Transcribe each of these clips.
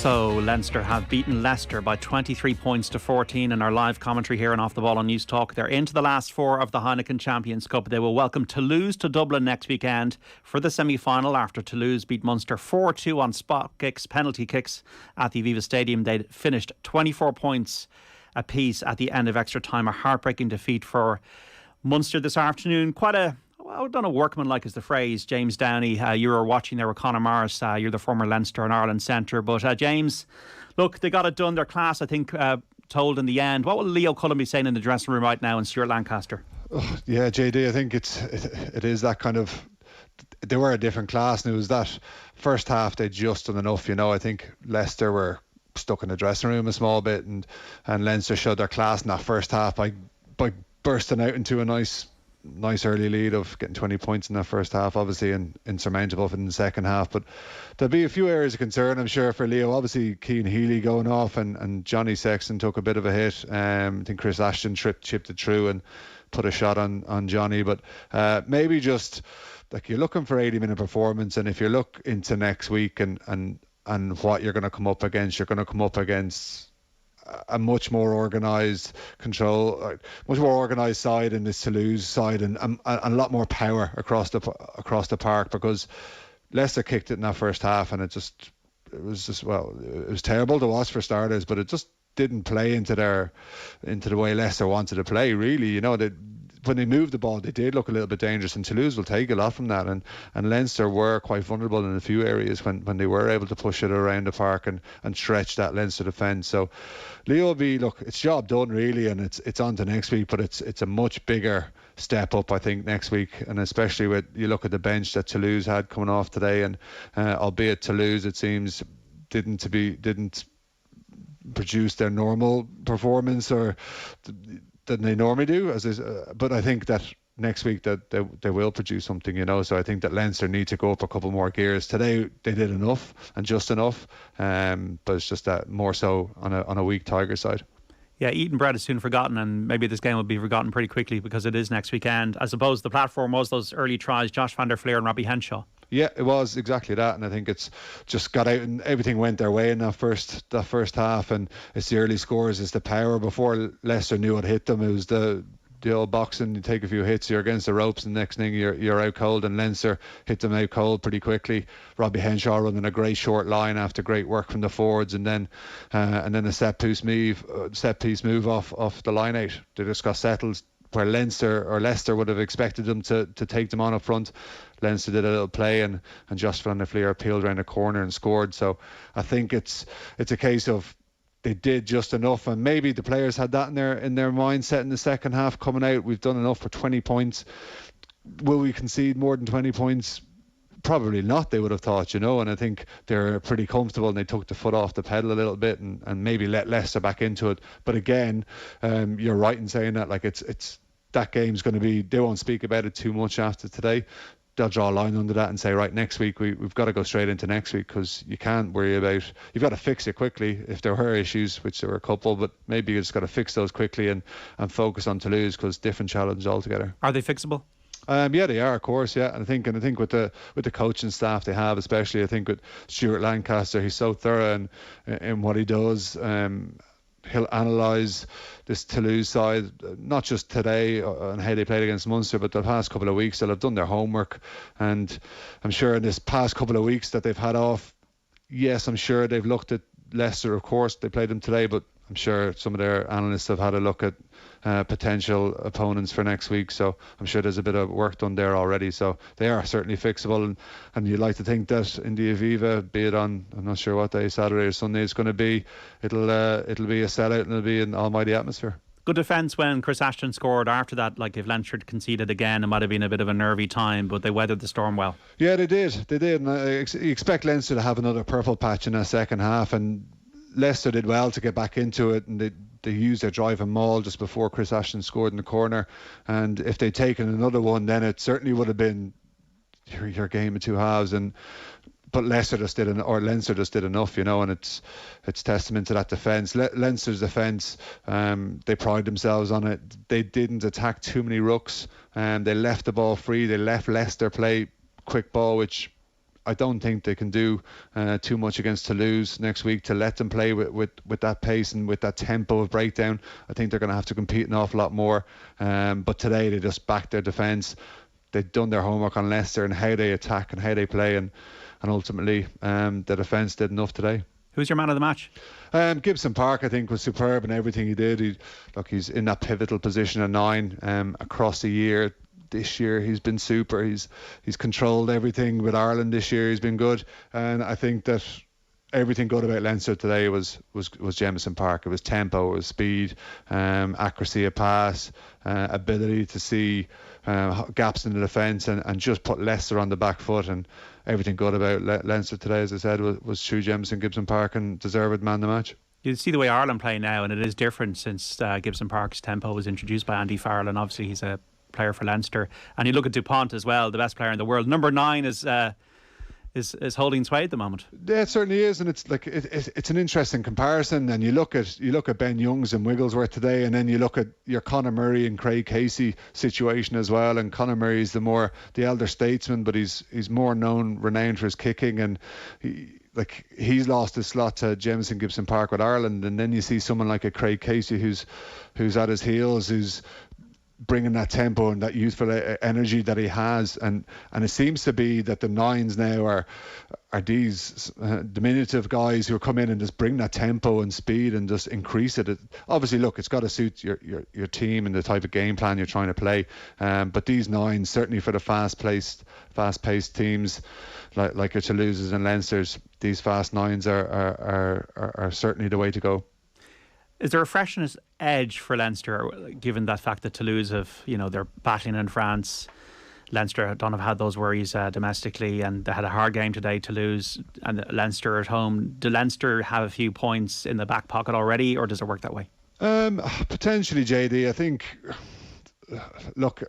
So Leinster have beaten Leicester by 23 points to 14 in our live commentary here on Off the Ball on News Talk. They're into the last four of the Heineken Champions Cup. They will welcome Toulouse to Dublin next weekend for the semi-final after Toulouse beat Munster 4-2 on spot kicks, penalty kicks at the Aviva Stadium. They finished 24 points apiece at the end of extra time. A heartbreaking defeat for Munster this afternoon. I don't know, workmanlike is the phrase. James Downey, you were watching there with Conor Morris. You're the former Leinster and Ireland centre. But James, look, they got it done. Their class, I think, told in the end. What will Leo Cullen be saying in the dressing room right now and Stuart Lancaster? Oh, yeah, JD, I think it is that kind of... They were a different class, and it was that first half they'd just done enough. I think Leicester were stuck in the dressing room a small bit, and Leinster showed their class in that first half by bursting out into a nice early lead of getting 20 points in that first half, obviously insurmountable in the second half. But there'll be a few areas of concern, I'm sure, for Leo. Obviously Cian Healy going off, and Johnny Sexton took a bit of a hit. I think Chris Ashton chipped it through and put a shot on Johnny. But maybe just like you're looking for 80-minute performance, and if you look into next week and what you're going to come up against, you're going to come up against a much more organised side in this Toulouse side, and a lot more power across the park, because Leicester kicked it in that first half, and it was terrible to watch for starters, but it just didn't play into the way Leicester wanted to play, really. When they moved the ball, they did look a little bit dangerous, and Toulouse will take a lot from that. And Leinster were quite vulnerable in a few areas when they were able to push it around the park and stretch that Leinster defence. So Leo will be, look, it's job done really, and it's on to next week, but it's a much bigger step up, I think, next week, and especially with you look at the bench that Toulouse had coming off today, and albeit Toulouse, it seems, didn't produce their normal performance or than they normally do, but I think that next week that they will produce something, so I think that Leinster need to go up a couple more gears. Today they did enough and just enough, but it's just that more so on a weak Tiger side. Yeah, eaten bread is soon forgotten, and maybe this game will be forgotten pretty quickly because it is next weekend. I suppose the platform was those early tries, Josh van der Fleer and Robbie Henshaw. Yeah, it was exactly that, and I think it's just got out and everything went their way in that first half, and it's the early scores, it's the power. Before Leicester knew what hit them, it was the old boxing. You take a few hits, you're against the ropes, and the next thing you're out cold, and Leinster hit them out cold pretty quickly. Robbie Henshaw running a great short line after great work from the forwards, and then a set piece move off the line out. They just got settled where Leicester would have expected them to take them on up front. Leinster did a little play, and Josh van der Fleer peeled around the corner and scored. So I think it's a case of they did just enough, and maybe the players had that in their mindset in the second half coming out. We've done enough for 20 points. Will we concede more than 20 points? Probably not, they would have thought, and I think they're pretty comfortable, and they took the foot off the pedal a little bit and maybe let Leicester back into it. But again, you're right in saying that, like, it's that game's going to be, they won't speak about it too much after today. They'll draw a line under that and say, right, next week we've got to go straight into next week, because you can't worry about, you've got to fix it quickly if there were issues, which there were a couple, but maybe you just got to fix those quickly and focus on Toulouse, because different challenge altogether. Are they fixable? Yeah, they are, of course. Yeah, and I think with the coaching staff they have, especially I think with Stuart Lancaster, he's so thorough in what he does. He'll analyse this Toulouse side, not just today and how they played against Munster, but the past couple of weeks. They'll have done their homework, and I'm sure in this past couple of weeks that they've had off, yes, I'm sure they've looked at Leicester. Of course, they played them today, but I'm sure some of their analysts have had a look at potential opponents for next week, so I'm sure there's a bit of work done there already. So they are certainly fixable, and you'd like to think that in the Aviva, be it on, I'm not sure what day, Saturday or Sunday it's going to be, it'll be a sellout, and it'll be an almighty atmosphere. Good defence when Chris Ashton scored. After that, like, if Leinster conceded again, it might have been a bit of a nervy time, but they weathered the storm well. Yeah, they did, and you expect Leinster to have another purple patch in that second half, and Leicester did well to get back into it, and they used their drive and maul just before Chris Ashton scored in the corner. And if they'd taken another one, then it certainly would have been your game of two halves. But Leinster just did enough, and it's testament to that defence. Leinster's defence, they pride themselves on it. They didn't attack too many rucks, and they left the ball free. They left Leicester play quick ball, which I don't think they can do too much against Toulouse next week to let them play with that pace and with that tempo of breakdown. I think they're going to have to compete an awful lot more. But today they just backed their defence. They'd done their homework on Leicester and how they attack and how they play, and ultimately the defence did enough today. Who's your man of the match? Gibson Park, I think, was superb in everything he did. He's in that pivotal position at 9 across the year. This year he's been super. He's controlled everything with Ireland this year. He's been good, and I think that everything good about Leinster today was Jamison Park. It was tempo, it was speed, accuracy of pass, ability to see gaps in the defence and just put Leicester on the back foot. And everything good about Leinster today, as I said, was true Jamison Gibson Park, and deserved man of the match. You see the way Ireland play now, and it is different since Gibson Park's tempo was introduced by Andy Farrell, and obviously he's a player for Leinster. And you look at DuPont as well, the best player in the world. Number 9 is holding sway at the moment. Yeah, it certainly is, and it's like it's an interesting comparison. And you look at Ben Youngs and Wigglesworth today, and then you look at your Conor Murray and Craig Casey situation as well. And Conor Murray's the elder statesman, but he's more renowned for his kicking, and he's lost his slot to Jamison Gibson Park with Ireland. And then you see someone like a Craig Casey who's at his heels, who's bringing that tempo and that youthful energy that he has, and it seems to be that the 9s now are these diminutive guys who come in and just bring that tempo and speed and just increase it. Obviously, look, it's got to suit your team and the type of game plan you're trying to play, but these 9s, certainly for the fast-paced teams like your Toulouse's and Leinster's, these fast 9s are certainly the way to go. Is there a freshness edge for Leinster, given that fact that Toulouse they're battling in France? Leinster don't have had those worries domestically, and they had a hard game today, Toulouse, and Leinster at home. Do Leinster have a few points in the back pocket already, or does it work that way? Potentially, JD. I think, look,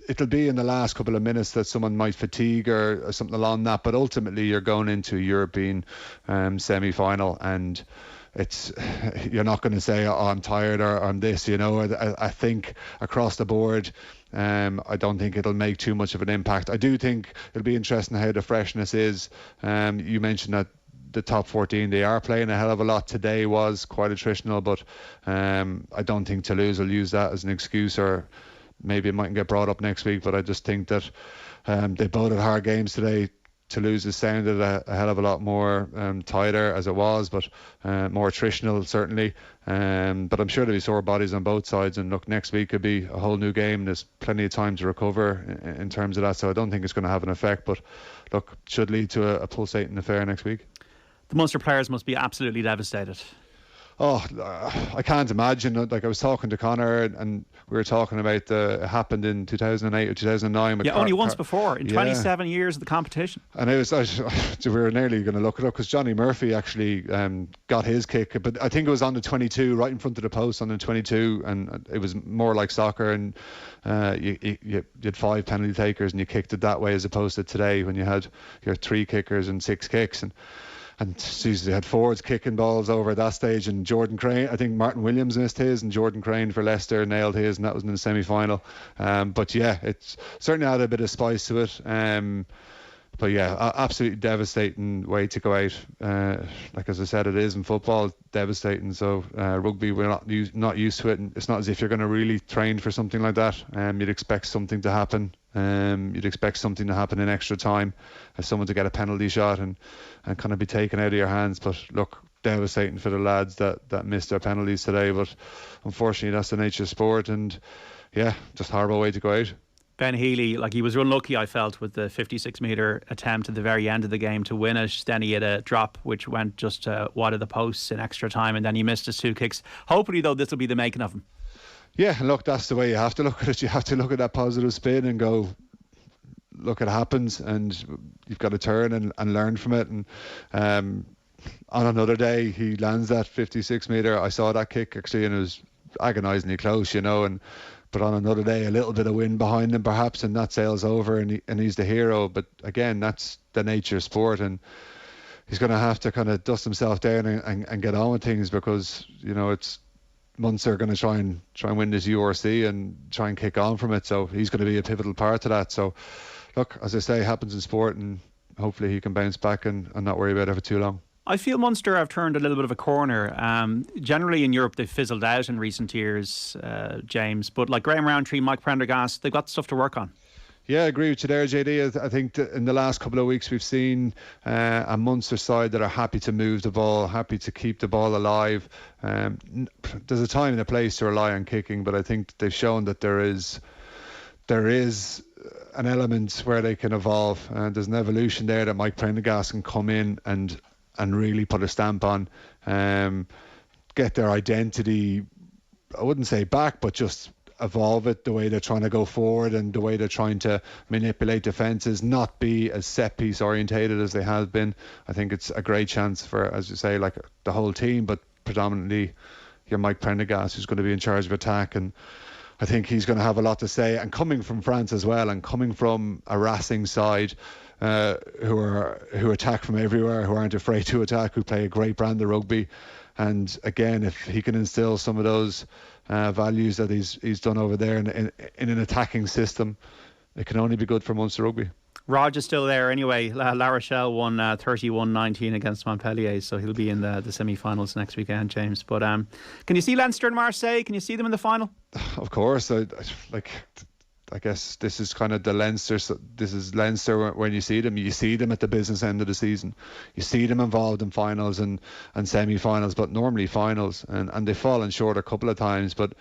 it'll be in the last couple of minutes that someone might fatigue or something along that, but ultimately you're going into a European semi-final, and you're not going to say, oh, I'm tired or I'm this, I think across the board, I don't think it'll make too much of an impact. I do think it'll be interesting how the freshness is. You mentioned that the top 14, they are playing a hell of a lot. Today was quite attritional, but I don't think Toulouse will use that as an excuse, or maybe it mightn't get brought up next week, but I just think that they both had hard games today. Toulouse has sounded a hell of a lot more tighter as it was, but more attritional certainly. But I'm sure there'll be sore bodies on both sides. And look, next week could be a whole new game. There's plenty of time to recover in terms of that, so I don't think it's going to have an effect. But look, it should lead to a pulsating affair next week. The Munster players must be absolutely devastated. Oh, I can't imagine. Like, I was talking to Conor, and we were talking about it happened in 2008 or 2009. Yeah, only once before in 27 years of the competition. And we were nearly going to look it up, because Johnny Murphy actually got his kick, but I think it was on the 22, right in front of the post on the 22, and it was more like soccer, and you had 5 penalty takers and you kicked it that way, as opposed to today when you had your 3 kickers and 6 kicks. And geez, they had forwards kicking balls over at that stage, and Jordan Crane, I think Martin Williams missed his, and Jordan Crane for Leicester nailed his, and that was in the semi-final. But yeah, it's certainly had a bit of spice to it. But yeah, absolutely devastating way to go out. Like, as I said, it is in football, devastating. So rugby, we're not used to it, and it's not as if you're going to really train for something like that. You'd expect something to happen. You'd expect something to happen in extra time, as someone to get a penalty shot and kind of be taken out of your hands. But look, devastating for the lads that missed their penalties today. But unfortunately, that's the nature of sport, and yeah, just horrible way to go out. Ben Healy, he was unlucky, I felt, with the 56-metre attempt at the very end of the game to win it. Then he had a drop which went just wide of the posts in extra time, and then he missed his 2 kicks. Hopefully, though, this will be the making of him. Yeah, and look, that's the way you have to look at it. You have to look at that positive spin and go, look, it happens, and you've got to turn and learn from it. And on another day, he lands that 56-metre. I saw that kick, actually, and it was agonisingly close, But on another day, a little bit of wind behind him perhaps, and that sails over, and he's the hero. But again, that's the nature of sport, and he's going to have to kind of dust himself down and get on with things, because it's Munster going to try and win this URC and try and kick on from it. So he's going to be a pivotal part of that. So look, as I say, it happens in sport, and hopefully he can bounce back and not worry about it for too long. I feel Munster have turned a little bit of a corner. Generally in Europe they've fizzled out in recent years, James, but like Graham Rowntree, Mike Prendergast, they've got stuff to work on. Yeah, I agree with you there, JD. I think that in the last couple of weeks we've seen a Munster side that are happy to move the ball, happy to keep the ball alive. There's a time and a place to rely on kicking, but I think they've shown that there is an element where they can evolve. There's an evolution there that Mike Prendergast can come in and really put a stamp on, get their identity, I wouldn't say back, but just evolve it, the way they're trying to go forward and the way they're trying to manipulate defences, not be as set piece orientated as they have been. I think it's a great chance for, as you say, like the whole team, but predominantly your Mike Prendergast, who's going to be in charge of attack, and I think he's going to have a lot to say. And coming from France as well, and coming from a Racing side who attack from everywhere, who aren't afraid to attack, who play a great brand of rugby. And again, if he can instill some of those values that he's done over there in an attacking system, it can only be good for Munster rugby. Raj is still there anyway. La Rochelle won 31-19 against Montpellier, so he'll be in the semi-finals next weekend, James. But can you see Leinster and Marseille? Can you see them in the final? Of course. I guess this is kind of the Leinster. This is Leinster when you see them. You see them at the business end of the season. You see them involved in finals and semi-finals, but normally finals. And they've fallen short a couple of times. But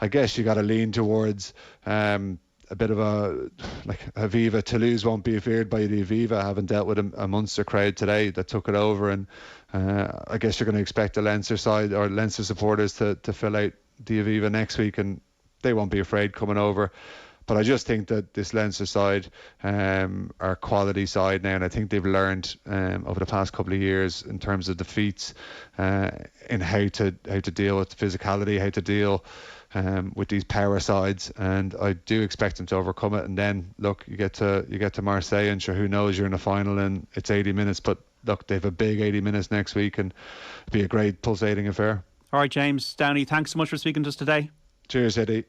I guess you got to lean towards a bit of Aviva. Toulouse won't be feared by the Aviva, having dealt with a Munster crowd today that took it over. And I guess you're going to expect the Leinster side or Leinster supporters to fill out the Aviva next week, and they won't be afraid coming over. But I just think that this Leinster side are a quality side now, and I think they've learned over the past couple of years in terms of defeats, in how to deal with physicality, how to deal with these power sides, and I do expect them to overcome it. And then look, you get to Marseille, and sure, who knows, you're in a final and it's 80 minutes. But look, they have a big 80 minutes next week, and it'll be a great pulsating affair. All right, James, Downey, thanks so much for speaking to us today. Cheers, Eddie.